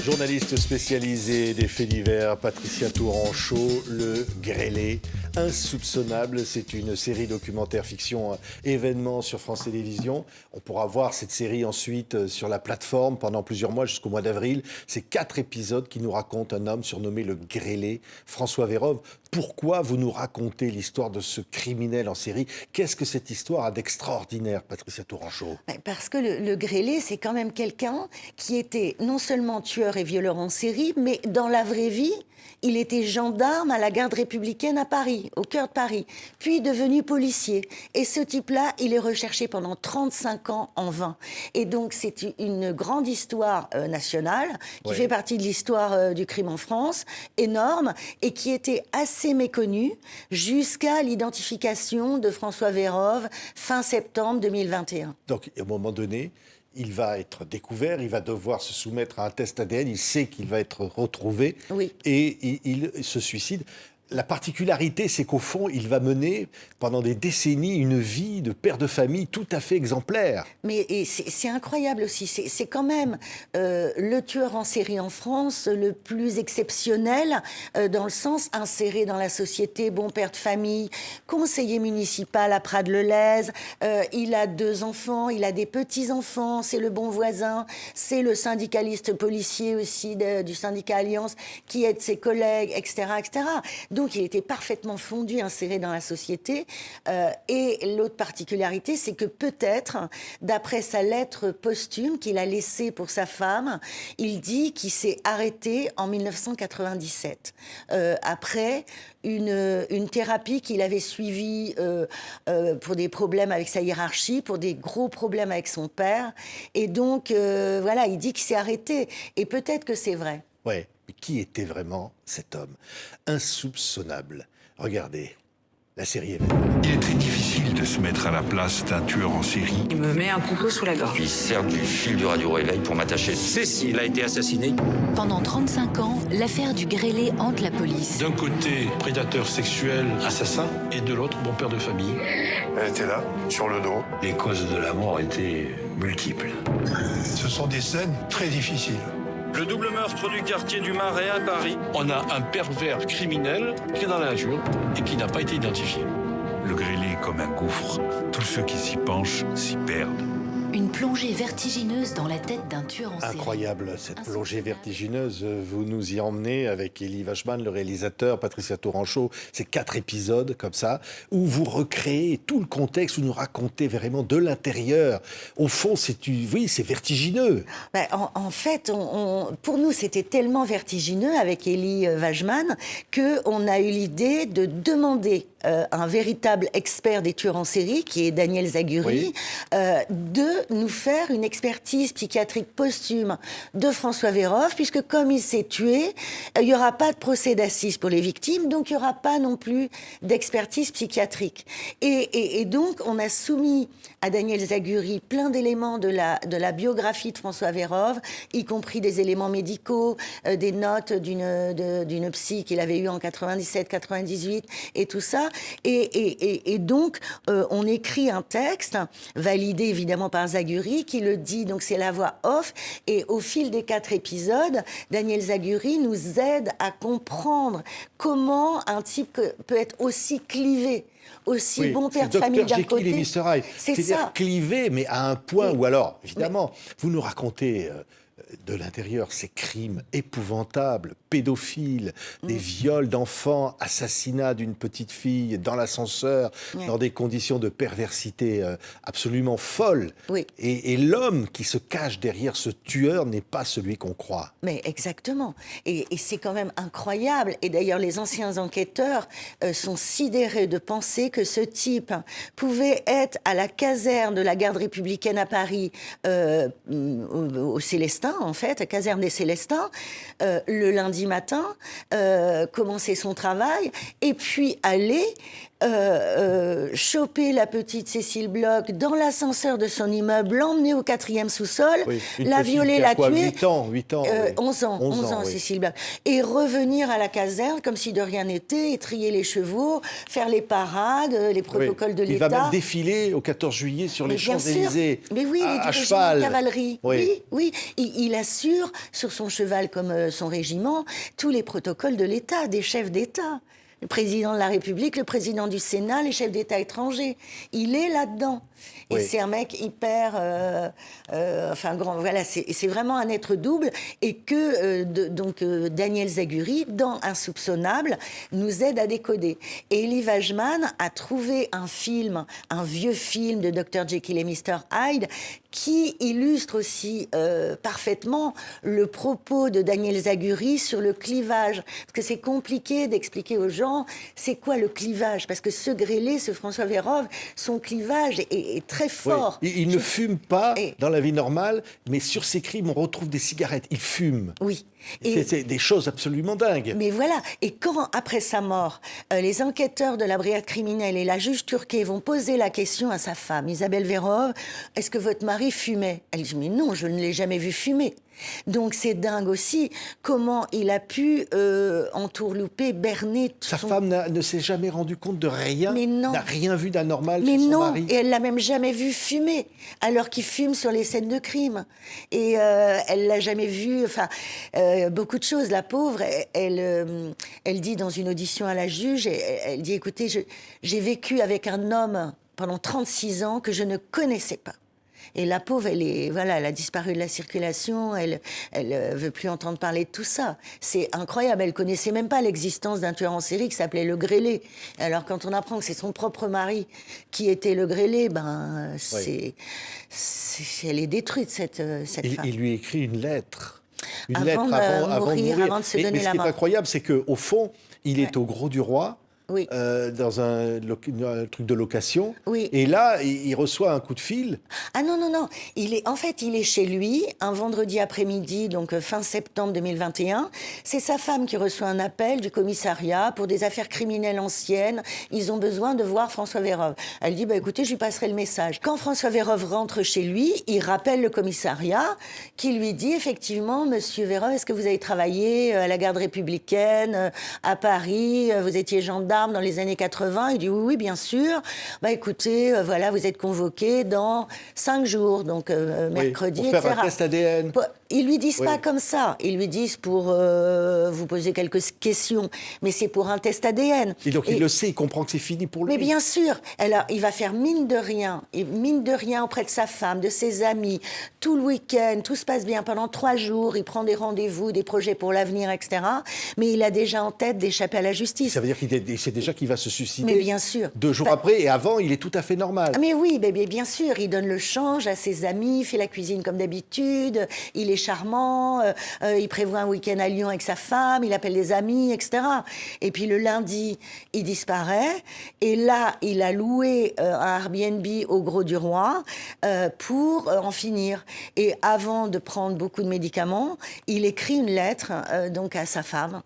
Journaliste spécialisée des faits divers, Patricia Tourangeau, Le Grêlé, insoupçonnable. C'est une série documentaire fiction événement sur France Télévisions. On pourra voir cette série ensuite sur la plateforme pendant plusieurs mois jusqu'au mois d'avril. C'est 4 épisodes qui nous racontent un homme surnommé Le Grêlé, François Vérove. Pourquoi vous nous racontez l'histoire de ce criminel en série? Qu'est-ce que cette histoire a d'extraordinaire, Patricia Tourangeau? Parce que le Grêlé, c'est quand même quelqu'un qui était non seulement tueur et violeur en série, mais dans la vraie vie, il était gendarme à la garde républicaine à Paris, au cœur de Paris, puis devenu policier. Et ce type-là, il est recherché pendant 35 ans en vain. Et donc, c'est une grande histoire nationale, qui fait partie de l'histoire du crime en France, énorme, et qui était assez méconnue jusqu'à l'identification de François Vérove fin septembre 2021. Donc, à un moment donné, il va être découvert, il va devoir se soumettre à un test ADN, il sait qu'il va être retrouvé et il se suicide. La particularité, c'est qu'au fond, il va mener pendant des décennies une vie de père de famille tout à fait exemplaire. Mais c'est incroyable aussi. C'est quand même le tueur en série en France le plus exceptionnel dans le sens inséré dans la société, bon père de famille, conseiller municipal à Prades-le-Lez. Il a 2 enfants, il a des petits-enfants, c'est le bon voisin, c'est le syndicaliste policier aussi du syndicat Alliance qui aide ses collègues, etc., etc. Donc, il était parfaitement fondu, inséré dans la société. Et l'autre particularité, c'est que peut-être, d'après sa lettre posthume qu'il a laissée pour sa femme, il dit qu'il s'est arrêté en 1997, après une thérapie qu'il avait suivie pour des problèmes avec sa hiérarchie, pour des gros problèmes avec son père. Et donc, voilà, il dit qu'il s'est arrêté. Et peut-être que c'est vrai. Ouais. Mais qui était vraiment cet homme? Insoupçonnable. Regardez, la série événement. Il est très difficile de se mettre à la place d'un tueur en série. Il me met un couteau sous la gorge. Il sert du fil du radio-réveil pour m'attacher. Cécile a été assassinée. Pendant 35 ans, l'affaire du Grêlé hante la police. D'un côté, prédateur sexuel, assassin, et de l'autre, bon père de famille. Elle était là, sur le dos. Les causes de la mort étaient multiples. Ce sont des scènes très difficiles. Le double meurtre du quartier du Marais à Paris. On a un pervers criminel qui est dans la nature et qui n'a pas été identifié. Le Grêlé est comme un gouffre. Tous ceux qui s'y penchent s'y perdent. Une plongée vertigineuse dans la tête d'un tueur en série. Incroyable, cette plongée vertigineuse. Vous nous y emmenez avec Elie Vachman, le réalisateur, Patricia Tourangeau. C'est 4 épisodes comme ça, où vous recréez tout le contexte, où vous nous racontez vraiment de l'intérieur. Au fond, c'est vertigineux. En fait, pour nous, c'était tellement vertigineux avec Elie Vachman qu'on a eu l'idée de demander un véritable expert des tueurs en série, qui est Daniel Zaguri, de nous faire une expertise psychiatrique posthume de François Vérove, puisque comme il s'est tué, il n'y aura pas de procès d'assises pour les victimes, donc il n'y aura pas non plus d'expertise psychiatrique. Et donc, on a soumis à Daniel Zaguri plein d'éléments de la biographie de François Vérove, y compris des éléments médicaux, des notes d'une psy qu'il avait eue en 97-98 et tout ça. Et donc, on écrit un texte, validé évidemment par Zaguri, qui le dit, donc c'est la voix off, et au fil des 4 épisodes, Daniel Zaguri nous aide à comprendre comment un type peut être aussi clivé, aussi bon père de famille d'un côté. Et Mr. Hyde. C'est-à-dire clivé, mais à un point où alors, évidemment, vous nous racontez de l'intérieur ces crimes épouvantables, pédophiles, des viols d'enfants, assassinat d'une petite fille dans l'ascenseur, dans des conditions de perversité absolument folles. Et l'homme qui se cache derrière ce tueur n'est pas celui qu'on croit. Mais exactement. Et c'est quand même incroyable. Et d'ailleurs, les anciens enquêteurs sont sidérés de penser que ce type pouvait être à la caserne de la garde républicaine à Paris, au Célestin, en fait, caserne des Célestins, le lundi matin, commencer son travail, et puis aller choper la petite Cécile Bloch dans l'ascenseur de son immeuble, l'emmener au 4e sous-sol, la violer, la tuer. 8 ans. 11 ans, Cécile Bloch. Et revenir à la caserne comme si de rien n'était, étriller les chevaux, faire les parades, les protocoles de l'État. Il va même défiler au 14 juillet sur les Champs-Élysées, Mais oui, à il est du cheval. régiment de cavalerie. Oui. il assure, sur son cheval comme son régiment, tous les protocoles de l'État, des chefs d'État. Le président de la République, le président du Sénat, les chefs d'État étrangers. Il est là-dedans. Et Oui. c'est un mec hyper... grand. Voilà, c'est vraiment un être double. Et que Daniel Zaguri, dans Insoupçonnable, nous aide à décoder. Et Elie Wajman a trouvé un film, un vieux film de Dr. Jekyll et Mr. Hyde, qui illustre aussi parfaitement le propos de Daniel Zaguri sur le clivage. Parce que c'est compliqué d'expliquer aux gens c'est quoi le clivage. Parce que ce Grélé, ce François Vérove, son clivage est très fort. Oui. Il ne fume pas dans la vie normale, mais sur ses crimes, on retrouve des cigarettes. Il fume. Oui. C'est des choses absolument dingues. Mais voilà, et quand, après sa mort, les enquêteurs de la brigade criminelle et la juge Turquet vont poser la question à sa femme, Isabelle Vérove, est-ce que votre mari fumait? Elle dit, mais non, je ne l'ai jamais vu fumer. Donc c'est dingue aussi comment il a pu entourlouper, berner... Sa femme ne s'est jamais rendue compte de rien, mais non. N'a rien vu d'anormal mais chez son non, mari. Et elle l'a même jamais vu fumer, alors qu'il fume sur les scènes de crime. Et elle l'a jamais vu... beaucoup de choses. La pauvre, elle dit dans une audition à la juge, elle dit, écoutez, j'ai vécu avec un homme pendant 36 ans que je ne connaissais pas. Et la pauvre, elle a disparu de la circulation, elle veut plus entendre parler de tout ça. C'est incroyable, elle connaissait même pas l'existence d'un tueur en série qui s'appelait Le Grélé. Alors quand on apprend que c'est son propre mari qui était Le Grélé, elle est détruite, cette femme. Il lui écrit une lettre. Avant de mourir. Avant de se donner la mort. Ce qui est incroyable, c'est qu'au fond, il est au Gros du Roi, oui. Dans un truc de location. Oui. Et là, il reçoit un coup de fil. Ah non. Il est chez lui, un vendredi après-midi, donc fin septembre 2021. C'est sa femme qui reçoit un appel du commissariat pour des affaires criminelles anciennes. Ils ont besoin de voir François Vérove. Elle dit, écoutez, je lui passerai le message. Quand François Vérove rentre chez lui, il rappelle le commissariat qui lui dit, effectivement, monsieur Vérove, est-ce que vous avez travaillé à la garde républicaine, à Paris, vous étiez gendarme dans les années 80, il dit oui, bien sûr. Écoutez, voilà, vous êtes convoqué dans 5 jours, donc mercredi, pour faire etc. un test ADN. Ils lui disent pas comme ça. Ils lui disent pour vous poser quelques questions, mais c'est pour un test ADN. Et donc il le sait, il comprend que c'est fini pour lui. Mais bien sûr. Alors il va faire mine de rien auprès de sa femme, de ses amis, tout le week-end, tout se passe bien pendant 3 jours. Il prend des rendez-vous, des projets pour l'avenir, etc. Mais il a déjà en tête d'échapper à la justice. Ça veut dire qu'il sait déjà qu'il va se suicider. Mais bien sûr. 2 jours après, et avant, il est tout à fait normal. Mais oui, bien sûr. Il donne le change à ses amis, fait la cuisine comme d'habitude. Il est charmant. Il prévoit un week-end à Lyon avec sa femme. Il appelle des amis, etc. Et puis le lundi, il disparaît. Et là, il a loué un Airbnb au Gros du Roi pour en finir. Et avant de prendre beaucoup de médicaments, il écrit une lettre donc à sa femme.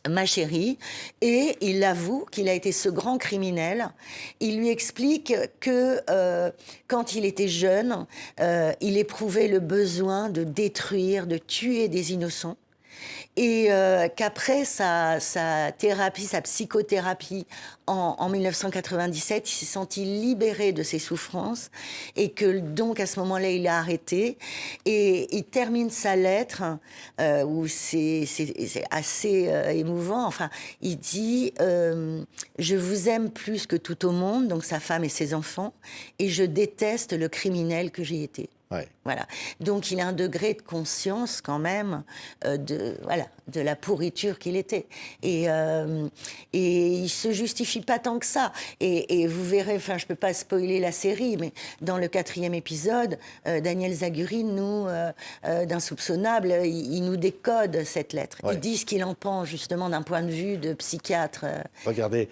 Ma chérie, et il avoue qu'il a été ce grand criminel. Il lui explique que quand il était jeune, il éprouvait le besoin de détruire, de tuer des innocents. Et qu'après sa thérapie, sa psychothérapie en 1997, il s'est senti libéré de ses souffrances et que donc à ce moment-là, il a arrêté. Et il termine sa lettre où c'est assez émouvant. Enfin, il dit je vous aime plus que tout au monde, donc sa femme et ses enfants, et je déteste le criminel que j'ai été. Ouais. Voilà. Donc il a un degré de conscience quand même de la pourriture qu'il était. Et il se justifie pas tant que ça. Et vous verrez, enfin je peux pas spoiler la série, mais dans le 4e épisode, Daniel Zaguri d'Insoupçonnable, il nous décode cette lettre. Ouais. Il dit ce qu'il en pense justement d'un point de vue de psychiatre. Regardez,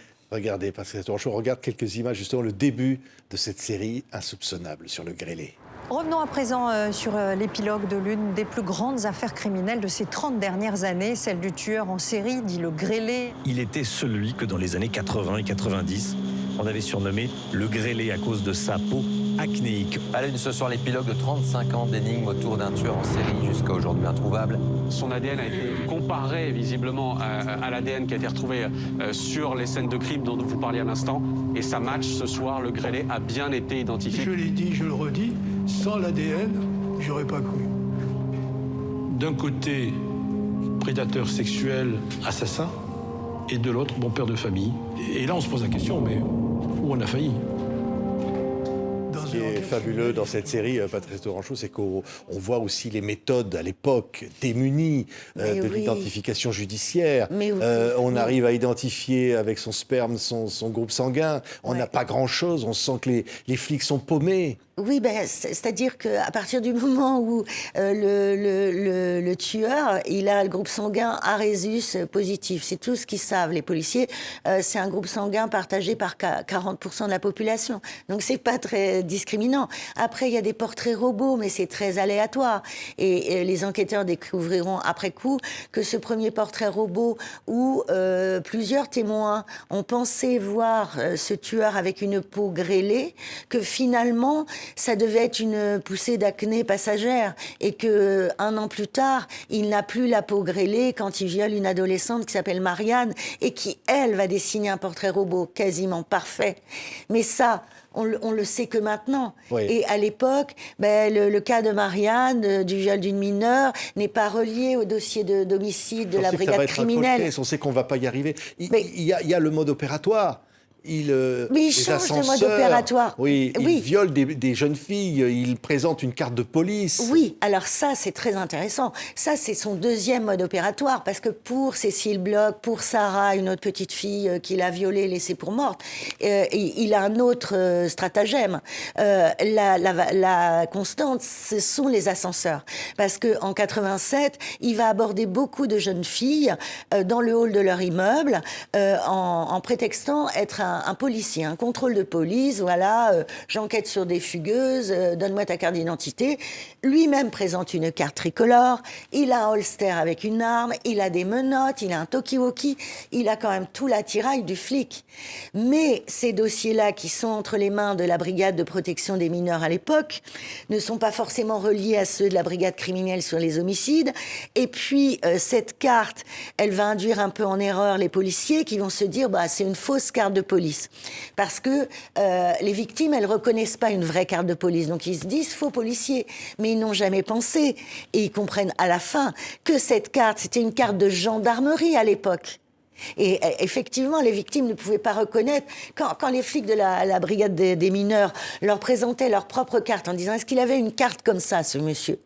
parce que je regarde quelques images, justement le début de cette série Insoupçonnable sur le Grélé. Revenons à présent sur l'épilogue de l'une des plus grandes affaires criminelles de ces 30 dernières années, celle du tueur en série, dit le Grélé. Il était celui que dans les années 80 et 90, on avait surnommé le Grélé à cause de sa peau acnéique. À la une ce soir, l'épilogue de 35 ans d'énigmes autour d'un tueur en série jusqu'à aujourd'hui introuvable. Son ADN a été comparé visiblement à l'ADN qui a été retrouvé sur les scènes de crime dont vous parliez à l'instant. Et ça match ce soir, le Grélé a bien été identifié. Je l'ai dit, je le redis, sans l'ADN, j'aurais pas cru. d'un côté, prédateur sexuel, assassin, et de l'autre, bon père de famille. Et là, on se pose la question, mais où on a failli ? Ce qui est fabuleux dans cette série, Patrice Tourangeau, c'est qu'on voit aussi les méthodes à l'époque démunies de l'identification judiciaire. On arrive à identifier avec son sperme son groupe sanguin. On n'a pas grand-chose. On sent que les flics sont paumés. Oui, c'est-à-dire qu'à partir du moment où le tueur, il a le groupe sanguin A rhésus positif, c'est tout ce qu'ils savent, les policiers, c'est un groupe sanguin partagé par 40% de la population. Donc c'est pas très discriminant. Après, il y a des portraits robots, mais c'est très aléatoire. Et les enquêteurs découvriront après coup que ce premier portrait robot où plusieurs témoins ont pensé voir ce tueur avec une peau grêlée, que finalement ça devait être une poussée d'acné passagère et que un an plus tard, il n'a plus la peau grêlée quand il viole une adolescente qui s'appelle Marianne et qui, elle, va dessiner un portrait robot quasiment parfait. Mais ça, on le sait que maintenant. Oui. Et à l'époque, le cas de Marianne, du viol d'une mineure, n'est pas relié au dossier d'homicide de la brigade criminelle. On sait qu'on ne va pas y arriver. Il y a le mode opératoire. Mais il change de mode opératoire. Oui, il viole des jeunes filles, il présente une carte de police. Oui, alors ça, c'est très intéressant. Ça, c'est son deuxième mode opératoire, parce que pour Cécile Bloch, pour Sarah, une autre petite fille qu'il a violée, laissée pour morte, il a un autre stratagème. La constante, ce sont les ascenseurs. Parce qu'en 87, il va aborder beaucoup de jeunes filles dans le hall de leur immeuble, en prétextant être un policier, un contrôle de police, voilà, j'enquête sur des fugueuses, donne-moi ta carte d'identité. Lui-même présente une carte tricolore, il a un holster avec une arme, il a des menottes, il a un talkie-walkie, il a quand même tout l'attirail du flic. Mais ces dossiers-là, qui sont entre les mains de la brigade de protection des mineurs à l'époque, ne sont pas forcément reliés à ceux de la brigade criminelle sur les homicides. Et puis, cette carte, elle va induire un peu en erreur les policiers qui vont se dire, c'est une fausse carte de police. Parce que les victimes, elles reconnaissent pas une vraie carte de police. Donc ils se disent faux policier. Mais ils n'ont jamais pensé. Et ils comprennent à la fin que cette carte, c'était une carte de gendarmerie à l'époque. Et effectivement, les victimes ne pouvaient pas reconnaître. Quand les flics de la brigade des mineurs leur présentaient leur propre carte en disant « Est-ce qu'il avait une carte comme ça, ce monsieur ?»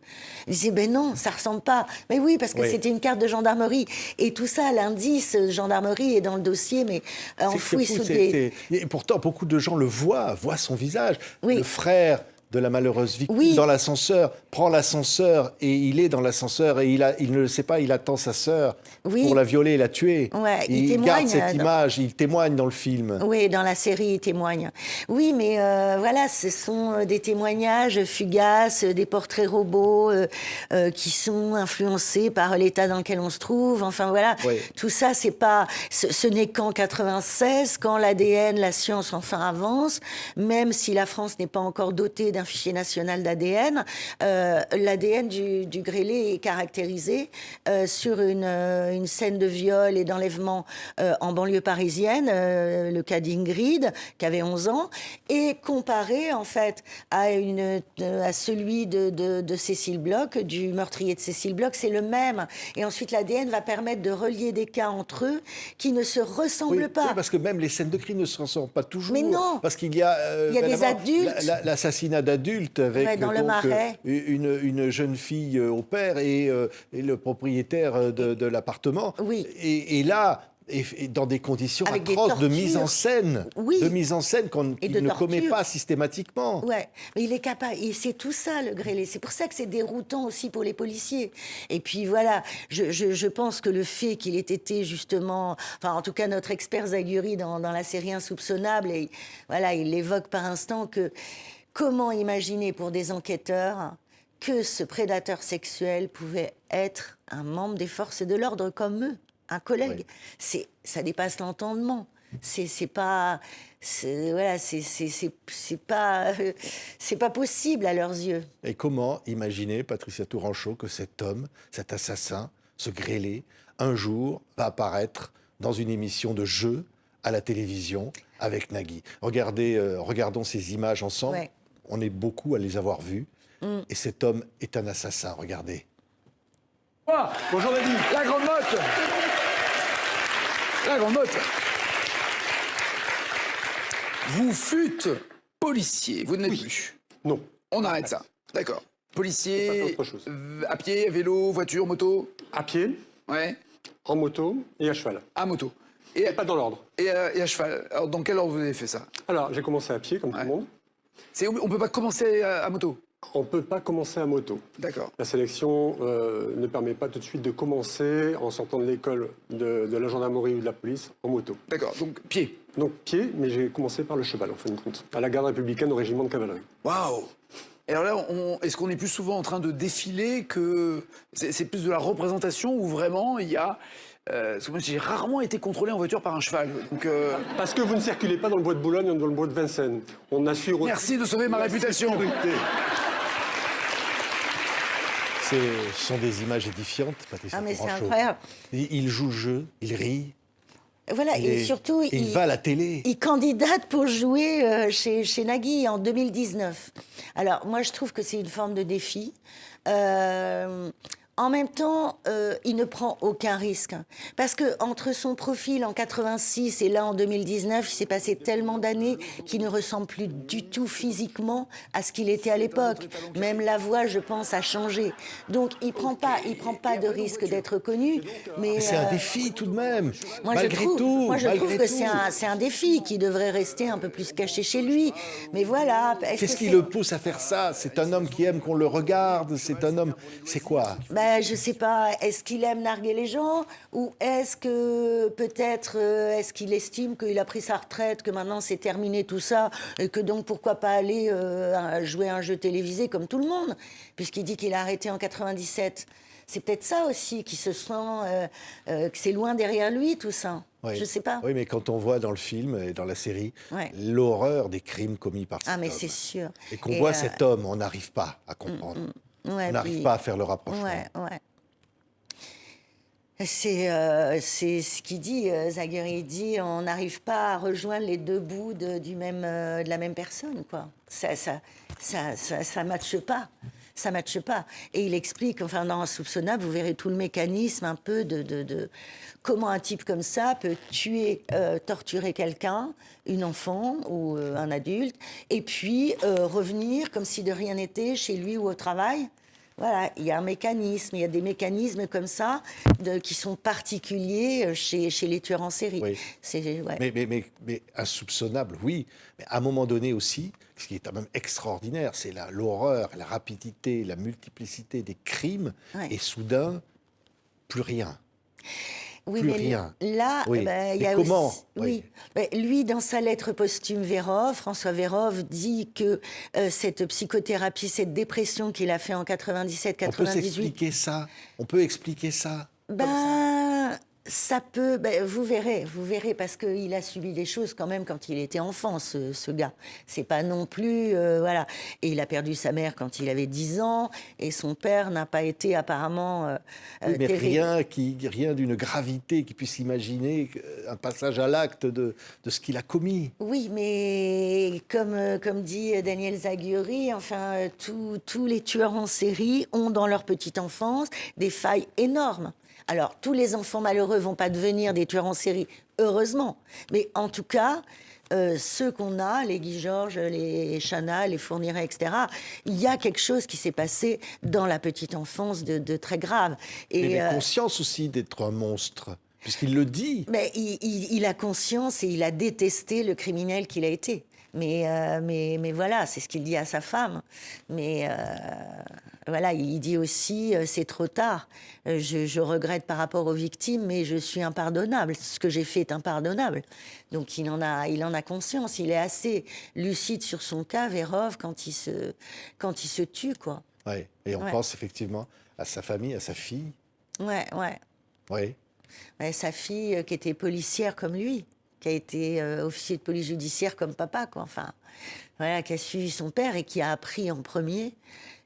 Ils disaient « Ben non, ça ressemble pas. » Mais oui, parce que c'était une carte de gendarmerie. Et tout ça, l'indice gendarmerie est dans le dossier, mais enfoui sous des... Et pourtant, beaucoup de gens le voient son visage. Oui. Le frère de la malheureuse victime dans l'ascenseur, prend l'ascenseur et il est dans l'ascenseur et il ne le sait pas, il attend sa sœur pour la violer et la tuer. Ouais, il garde cette image, il témoigne dans le film. Oui, dans la série, il témoigne. Oui, mais voilà, ce sont des témoignages fugaces, des portraits robots qui sont influencés par l'état dans lequel on se trouve. Enfin voilà, tout ça, c'est pas, ce n'est qu'en 96, quand l'ADN, la science enfin avance, même si la France n'est pas encore dotée d'un fichier national d'ADN, l'ADN du grêlé est caractérisé sur une scène de viol et d'enlèvement en banlieue parisienne, le cas d'Ingrid, qui avait 11 ans, et comparé en fait à celui de Cécile Bloch, du meurtrier de Cécile Bloch, c'est le même. Et ensuite, l'ADN va permettre de relier des cas entre eux qui ne se ressemblent pas. Oui, parce que même les scènes de crime ne se ressemblent pas toujours. Mais non. Parce qu'il y a des adultes. L'assassinat d'adultes avec dans le Marais. Une jeune fille au père et le propriétaire de l'appartement. Oui. Et là, dans des conditions avec atroces de mise en scène, qu'il ne torture. commet pas systématiquement. Ouais, mais il est capable, et c'est tout ça le grêlé. C'est pour ça que c'est déroutant aussi pour les policiers. Et puis voilà, je pense que le fait qu'il ait été justement, enfin en tout cas notre expert Zaguri dans la série Insoupçonnable, et voilà, il l'évoque par instant que comment imaginer pour des enquêteurs que ce prédateur sexuel pouvait être un membre des forces de l'ordre comme eux, un collègue. Ça dépasse l'entendement. C'est pas possible à leurs yeux. Et comment imaginer, Patricia Tourangeau, que cet homme, cet assassin, ce grêlé, un jour va apparaître dans une émission de jeu à la télévision avec Nagui. Regardons ces images ensemble. Ouais. On est beaucoup à les avoir vues. Et cet homme est un assassin, regardez. Bonjour David. La grande motte. La grande motte. Vous fûtes policier, vous ne l'êtes plus. Non. On arrête ça. D'accord. Policier, autre chose. à pied, à vélo, voiture, moto. À pied, Ouais, en moto et à cheval. à moto. Et pas dans l'ordre. Et à cheval. Alors, dans quel ordre vous avez fait ça? Alors, j'ai commencé à pied, comme tout le monde. On peut pas commencer à moto? On ne peut pas commencer à moto. D'accord. La sélection ne permet pas tout de suite de commencer, en sortant de l'école de la gendarmerie ou de la police, en moto. D'accord, donc pied. Donc pied, mais j'ai commencé par le cheval, en fin de compte, à la garde républicaine au régiment de cavalerie. Waouh! Et alors là, est-ce qu'on est plus souvent en train de défiler que... C'est plus de la représentation où vraiment il y a... parce que moi, j'ai rarement été contrôlé en voiture par un cheval. Donc, Parce que vous ne circulez pas dans le bois de Boulogne ou dans le bois de Vincennes. On assure aussi... Merci de sauver ma réputation. Ce sont des images édifiantes, Patricia Ah mais c'est Tourangeau. incroyable. Il joue le jeu, il rit. Voilà, et surtout, il va à la télé. Il candidate pour jouer chez Nagui en 2019. Alors, moi, je trouve que c'est une forme de défi. En même temps, il ne prend aucun risque. Parce que entre son profil en 86 et là en 2019, il s'est passé tellement d'années qu'il ne ressemble plus du tout physiquement à ce qu'il était à l'époque. Même la voix, je pense, a changé. Donc, il prend pas de risque d'être connu. Mais c'est un défi tout de même. Moi, malgré je trouve que tout. c'est un défi qui devrait rester un peu plus caché chez lui. Mais voilà. Qu'est-ce qui le pousse à faire ça? C'est un homme qui aime qu'on le regarde. C'est un homme. C'est quoi? Je sais pas, est-ce qu'il aime narguer les gens ou est-ce que peut-être est-ce qu'il estime qu'il a pris sa retraite, que maintenant c'est terminé tout ça et que donc pourquoi pas aller jouer à un jeu télévisé comme tout le monde puisqu'il dit qu'il a arrêté en 97. C'est peut-être ça aussi qui se sent que c'est loin derrière lui tout ça. Oui. Je sais pas. Oui, mais quand on voit dans le film et dans la série l'horreur des crimes commis par cet homme. Ah mais c'est sûr. Et qu'on voit cet homme, on n'arrive pas à comprendre. Ouais, on n'arrive pas à faire le rapprochement. Ouais. C'est ce qu'il dit, Zagueri dit, on n'arrive pas à rejoindre les deux bouts de la même personne, quoi. Ça matche pas. Ça matche pas. Et il explique, enfin, dans Insoupçonnable, vous verrez tout le mécanisme un peu de comment un type comme ça peut tuer, torturer quelqu'un, une enfant ou un adulte, et puis revenir comme si de rien n'était chez lui ou au travail. Voilà, il y a un mécanisme, il y a des mécanismes comme ça qui sont particuliers chez les tueurs en série. Oui. Mais insoupçonnable, oui. Mais à un moment donné aussi, ce qui est quand même extraordinaire, c'est l'horreur, la rapidité, la multiplicité des crimes, et soudain, plus rien. Oui, plus mais rien. Là, oui. Il y a comment aussi, oui. Lui, dans sa lettre posthume Vérov, François Vérov dit que cette psychothérapie, cette dépression qu'il a fait en 97-98... On peut s'expliquer ça. On peut expliquer ça. Ça peut, vous verrez, parce qu'il a subi des choses quand même quand il était enfant, ce gars. C'est pas non plus, voilà. Et il a perdu sa mère quand il avait 10 ans, et son père n'a pas été apparemment oui, mais terrible. rien d'une gravité qui puisse imaginer un passage à l'acte de ce qu'il a commis. Oui, mais comme dit Daniel Zagueri, enfin, tous les tueurs en série ont dans leur petite enfance des failles énormes. Alors, tous les enfants malheureux vont pas devenir des tueurs en série, heureusement. Mais en tout cas, ceux qu'on a, les Guy Georges, les Chana, les Fourniret, etc., il y a quelque chose qui s'est passé dans la petite enfance de très grave. Et il a conscience aussi d'être un monstre, puisqu'il le dit. Mais il a conscience et il a détesté le criminel qu'il a été. Mais voilà, c'est ce qu'il dit à sa femme. Mais voilà, il dit aussi, c'est trop tard. Je regrette par rapport aux victimes, mais je suis impardonnable. Ce que j'ai fait est impardonnable. Donc il en a conscience. Il est assez lucide sur son cas, Vérov, quand il se tue, quoi. Ouais. Et on pense effectivement à sa famille, à sa fille. Ouais. Oui. Sa fille qui était policière comme lui, qui a été officier de police judiciaire comme papa, quoi. Enfin, voilà, qui a suivi son père et qui a appris en premier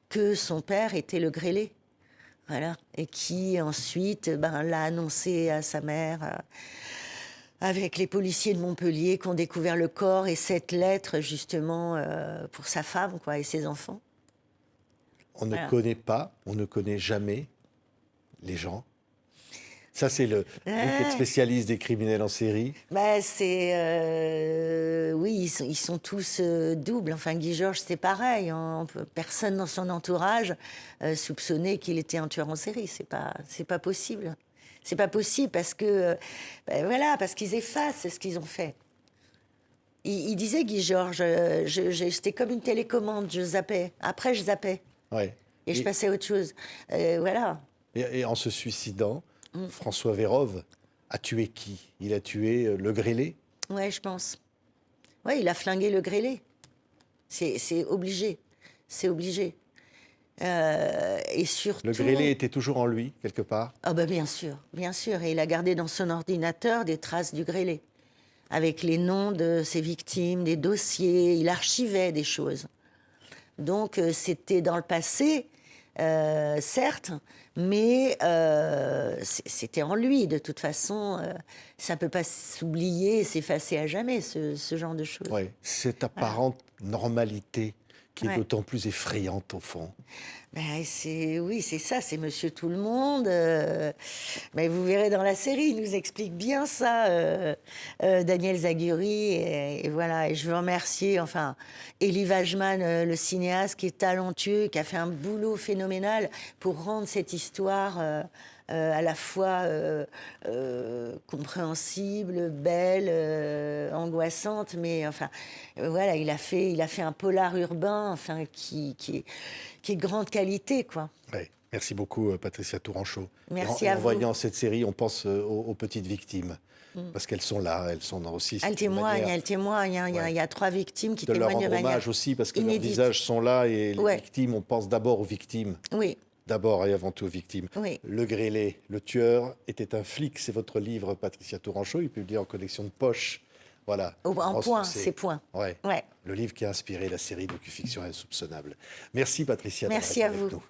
que son père était le grêlé. Voilà. Et qui ensuite l'a annoncé à sa mère avec les policiers de Montpellier qui ont découvert le corps et cette lettre justement pour sa femme, quoi, et ses enfants. On ne connaît pas, on ne connaît jamais les gens. Ça, c'est vous qui êtes spécialiste des criminels en série. Bah, oui, ils sont tous doubles. Enfin, Guy Georges, c'est pareil. Personne dans son entourage soupçonnait qu'il était un tueur en série. C'est pas possible. C'est pas possible parce que, parce qu'ils effacent ce qu'ils ont fait. Il disait, Guy Georges, c'était comme une télécommande, je zappais. Après, je zappais. Ouais. Et je passais à autre chose. Voilà. Et en se suicidant, François Vérove a tué qui? Il a tué le grêlé? Ouais, je pense. Ouais, il a flingué le grêlé. C'est obligé. C'est obligé. Et surtout... Le grêlé était toujours en lui, quelque part? Ah bah bien sûr. Et il a gardé dans son ordinateur des traces du grêlé, avec les noms de ses victimes, des dossiers. Il archivait des choses. Donc, c'était dans le passé, certes, mais c'était en lui. De toute façon, ça ne peut pas s'oublier, s'effacer à jamais, ce genre de choses. Oui, cette apparente normalité qui est d'autant plus effrayante, au fond. Oui, c'est ça, c'est Monsieur Tout-le-Monde. Mais vous verrez dans la série, il nous explique bien ça, Daniel Zaguri. Et voilà, et je veux remercier Elie Wajman, le cinéaste, qui est talentueux, qui a fait un boulot phénoménal pour rendre cette histoire à la fois compréhensible, belle, angoissante, mais voilà, il a fait un polar urbain, qui est grande qualité, quoi. Ouais. Merci beaucoup, Patricia Tourangeau. Merci à vous. En voyant cette série, on pense aux petites victimes. Parce qu'elles sont là, elles sont aussi... Elles témoignent. Il y a 3 victimes qui témoignent de manière leur rendre hommage aussi, parce que inédite. leurs visages sont là, et les victimes, on pense d'abord aux victimes. Oui. D'abord et avant tout aux victimes. Oui. Le grêlé, le tueur, était un flic. C'est votre livre, Patricia Tourangeau. Il est publié en collection de poche. Voilà. En point, c'est point. Ouais. Le livre qui a inspiré la série docu-fiction Insoupçonnable. Merci, Patricia. Merci à vous. Avec nous.